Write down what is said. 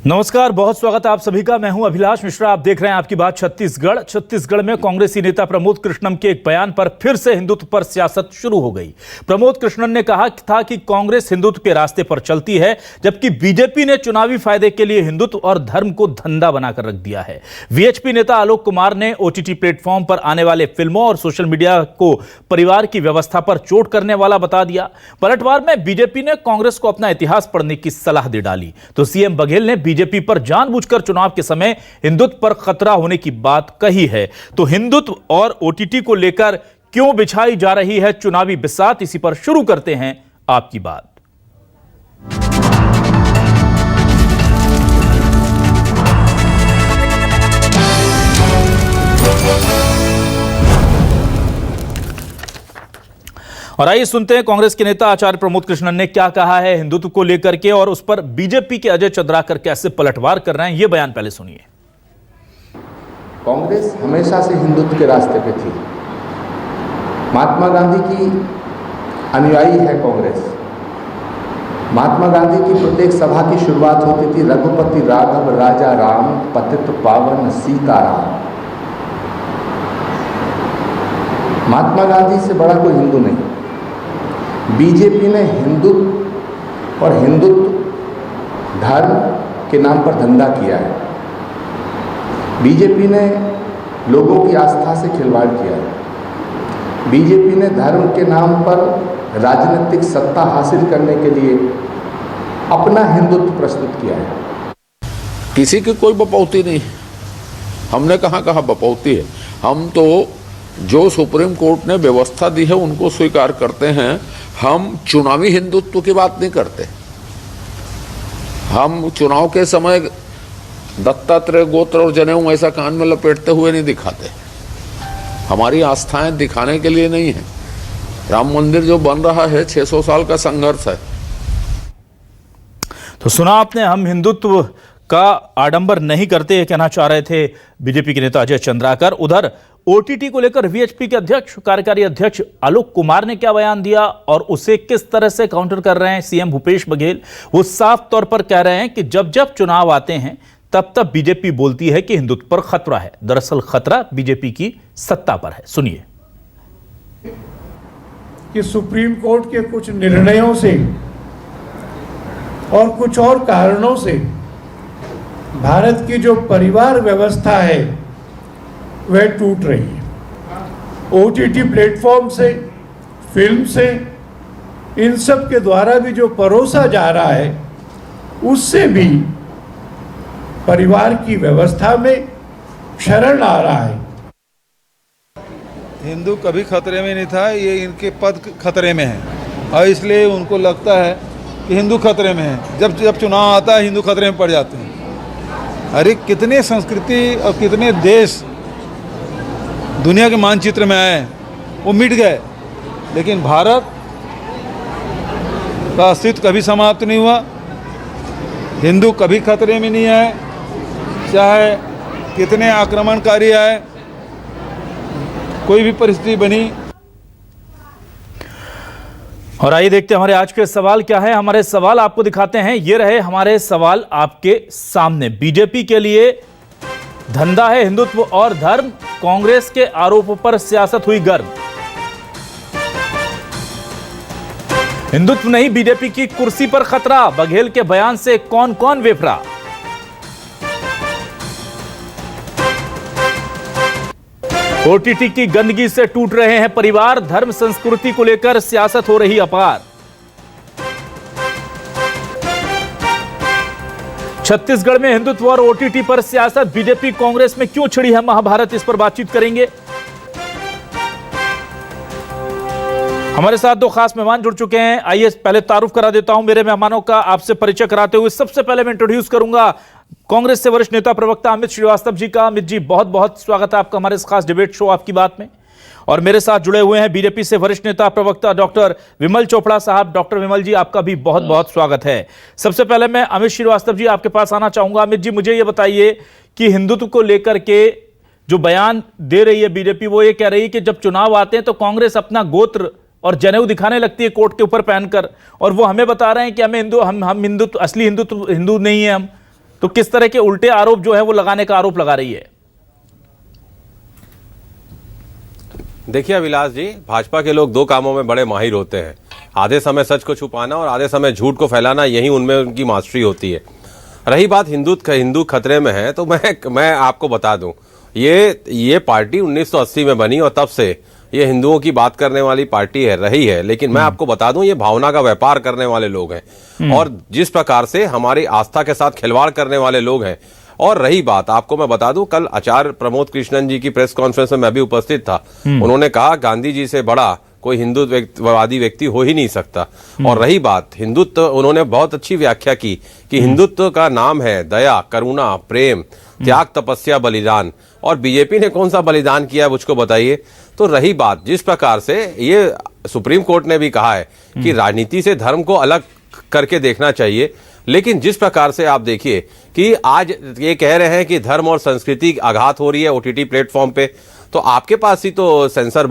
नमस्कार, बहुत स्वागत है आप सभी का। मैं हूं अभिलाष मिश्रा। आप देख रहे हैं आपकी बात छत्तीसगढ़ में कांग्रेसी नेता प्रमोद कृष्णन के एक बयान पर फिर से हिंदुत्व पर सियासत शुरू हो गई। प्रमोद कृष्णन ने कहा था कि कांग्रेस हिंदुत्व के रास्ते पर चलती है, जबकि बीजेपी ने चुनावी फायदे के लिए हिंदुत्व और धर्म को धंधा बनाकर रख दिया है। वीएचपी नेता आलोक कुमार ने ओटीटी प्लेटफॉर्म पर आने वाले फिल्मों और सोशल मीडिया को परिवार की व्यवस्था पर चोट करने वाला बता दिया। पलटवार में बीजेपी ने कांग्रेस को अपना इतिहास पढ़ने की सलाह दे डाली तो सीएम बघेल ने बीजेपी पर जानबूझकर चुनाव के समय हिंदुत्व पर खतरा होने की बात कही है। तो हिंदुत्व और ओटीटी को लेकर क्यों बिछाई जा रही है चुनावी बिसात, इसी पर शुरू करते हैं आपकी बात। और आइए सुनते हैं कांग्रेस के नेता आचार्य प्रमोद कृष्णन ने क्या कहा है हिंदुत्व को लेकर के, और उस पर बीजेपी के अजय चंद्राकर कैसे पलटवार कर रहे हैं। यह बयान पहले सुनिए। कांग्रेस हमेशा से हिंदुत्व के रास्ते पे थी। महात्मा गांधी की अनुयायी है कांग्रेस। महात्मा गांधी की प्रत्येक सभा की शुरुआत होती थी, रघुपति राघव राजा राम पतित पावन सीताराम। महात्मा गांधी से बड़ा कोई हिंदू नहीं। बीजेपी ने हिंदुत्व और हिंदुत्व धर्म के नाम पर धंधा किया है। बीजेपी ने लोगों की आस्था से खिलवाड़ किया है। बीजेपी ने धर्म के नाम पर राजनीतिक सत्ता हासिल करने के लिए अपना हिंदुत्व प्रस्तुत किया है। किसी की कोई बपौती नहीं। हमने कहाँ बपौती है। हम तो जो सुप्रीम कोर्ट ने व्यवस्था दी है उनको स्वीकार करते हैं। हम चुनावी हिंदुत्व की बात नहीं करते। हम चुनाव के समय दत्तात्रेय गोत्र और जनेऊ ऐसा कान में लपेटते हुए नहीं दिखाते। हमारी आस्थाएं दिखाने के लिए नहीं है। राम मंदिर जो बन रहा है 600 साल का संघर्ष है। तो सुना आपने, हम हिंदुत्व का आडंबर नहीं करते, ये कहना चाह रहे थे बीजेपी के नेता अजय चंद्राकर। उधर ओटीटी को लेकर वीएचपी के अध्यक्ष कार्यकारी अध्यक्ष आलोक कुमार ने क्या बयान दिया और उसे किस तरह से काउंटर कर रहे हैं सीएम भूपेश बघेल। वो साफ तौर पर कह रहे हैं कि जब जब चुनाव आते हैं तब तब बीजेपी बोलती है कि हिंदुत्व पर खतरा है। दरअसल खतरा बीजेपी की सत्ता पर है। सुनिए। कि सुप्रीम कोर्ट के कुछ निर्णयों से और कुछ और कारणों से भारत की जो परिवार व्यवस्था है वह टूट रही है। ओटीटी प्लेटफॉर्म से, फिल्म से, इन सब के द्वारा भी जो परोसा जा रहा है उससे भी परिवार की व्यवस्था में क्षरण आ रहा है। हिंदू कभी खतरे में नहीं था, ये इनके पद खतरे में है और इसलिए उनको लगता है कि हिंदू खतरे में है। जब जब चुनाव आता है हिंदू खतरे में पड़ जाते हैं। अरे कितने संस्कृति और कितने देश दुनिया के मानचित्र में आए, वो मिट गए, लेकिन भारत का अस्तित्व कभी समाप्त नहीं हुआ। हिंदू कभी खतरे में नहीं आए, चाहे कितने आक्रमणकारी आए, कोई भी परिस्थिति बनी। और आइए देखते हैं हमारे आज के सवाल क्या है। हमारे सवाल आपको दिखाते हैं। ये रहे हमारे सवाल आपके सामने। बीजेपी के लिए धंधा है हिंदुत्व और धर्म, कांग्रेस के आरोपों पर सियासत हुई गर्म। हिंदुत्व नहीं बीजेपी की कुर्सी पर खतरा, बघेल के बयान से कौन कौन वेफरा। ओटीटी की गंदगी से टूट रहे हैं परिवार, धर्म संस्कृति को लेकर सियासत हो रही अपार। छत्तीसगढ़ में हिंदुत्व और ओटीटी पर सियासत, बीजेपी कांग्रेस में क्यों छिड़ी है महाभारत, इस पर बातचीत करेंगे। हमारे साथ दो खास मेहमान जुड़ चुके हैं। आइए पहले तारुफ करा देता हूं मेरे मेहमानों का, आपसे परिचय कराते हुए सबसे पहले मैं इंट्रोड्यूस करूंगा कांग्रेस से वरिष्ठ नेता प्रवक्ता अमित श्रीवास्तव जी का। अमित जी, बहुत बहुत स्वागत है आपका हमारे इस खास डिबेट शो आपकी बात में। और मेरे साथ जुड़े हुए हैं बीजेपी से वरिष्ठ नेता प्रवक्ता डॉक्टर विमल चोपड़ा साहब। डॉक्टर विमल जी, आपका भी बहुत बहुत स्वागत है। सबसे पहले मैं अमित श्रीवास्तव जी आपके पास आना चाहूंगा। अमित जी, मुझे ये बताइए कि हिंदुत्व को लेकर के जो बयान दे रही है बीजेपी, वो ये कह रही है कि जब चुनाव आते हैं तो कांग्रेस अपना गोत्र और जनेऊ दिखाने लगती है कोर्ट के ऊपर पहनकर, और वो हमें बता रहे हैं कि हमें हिंदू, हम हिंदुत्व, असली हिंदू नहीं है हम। तो किस तरह के उल्टे आरोप जो है वो लगाने का आरोप लगा रही है? देखिए अभिलाष जी, भाजपा के लोग दो कामों में बड़े माहिर होते हैं, आधे समय सच को छुपाना और आधे समय झूठ को फैलाना, यही उनमें उनकी मास्टरी होती है। रही बात हिंदू खतरे में है, तो मैं आपको बता दूं, ये पार्टी 1980 में बनी और तब से ये हिंदुओं की बात करने वाली पार्टी रही है। लेकिन मैं आपको बता दूं, ये भावना का व्यापार करने वाले लोग हैं और जिस प्रकार से हमारी आस्था के साथ खिलवाड़ करने वाले लोग हैं। और रही बात, आपको मैं बता दूं, कल आचार्य प्रमोद कृष्णन जी की प्रेस कॉन्फ्रेंस में मैं भी उपस्थित था। उन्होंने कहा गांधी जी से बड़ा कोई हिंदुत्ववादी व्यक्ति हो ही नहीं सकता। और रही बात हिंदुत्व, उन्होंने बहुत अच्छी व्याख्या की कि हिंदुत्व का नाम है दया, करुणा, प्रेम, त्याग, तपस्या, बलिदान। और बीजेपी ने कौन सा बलिदान किया है मुझको बताइए। तो रही बात, जिस प्रकार से ये सुप्रीम कोर्ट ने भी कहा है कि राजनीति से धर्म को अलग करके देखना चाहिए, लेकिन जिस प्रकार से आप देखिए कि आज ये कह रहे हैं कि धर्म और संस्कृति आघात हो रही है ओटीटी प्लेटफॉर्म पे, तो आपके पास ही तो सेंसर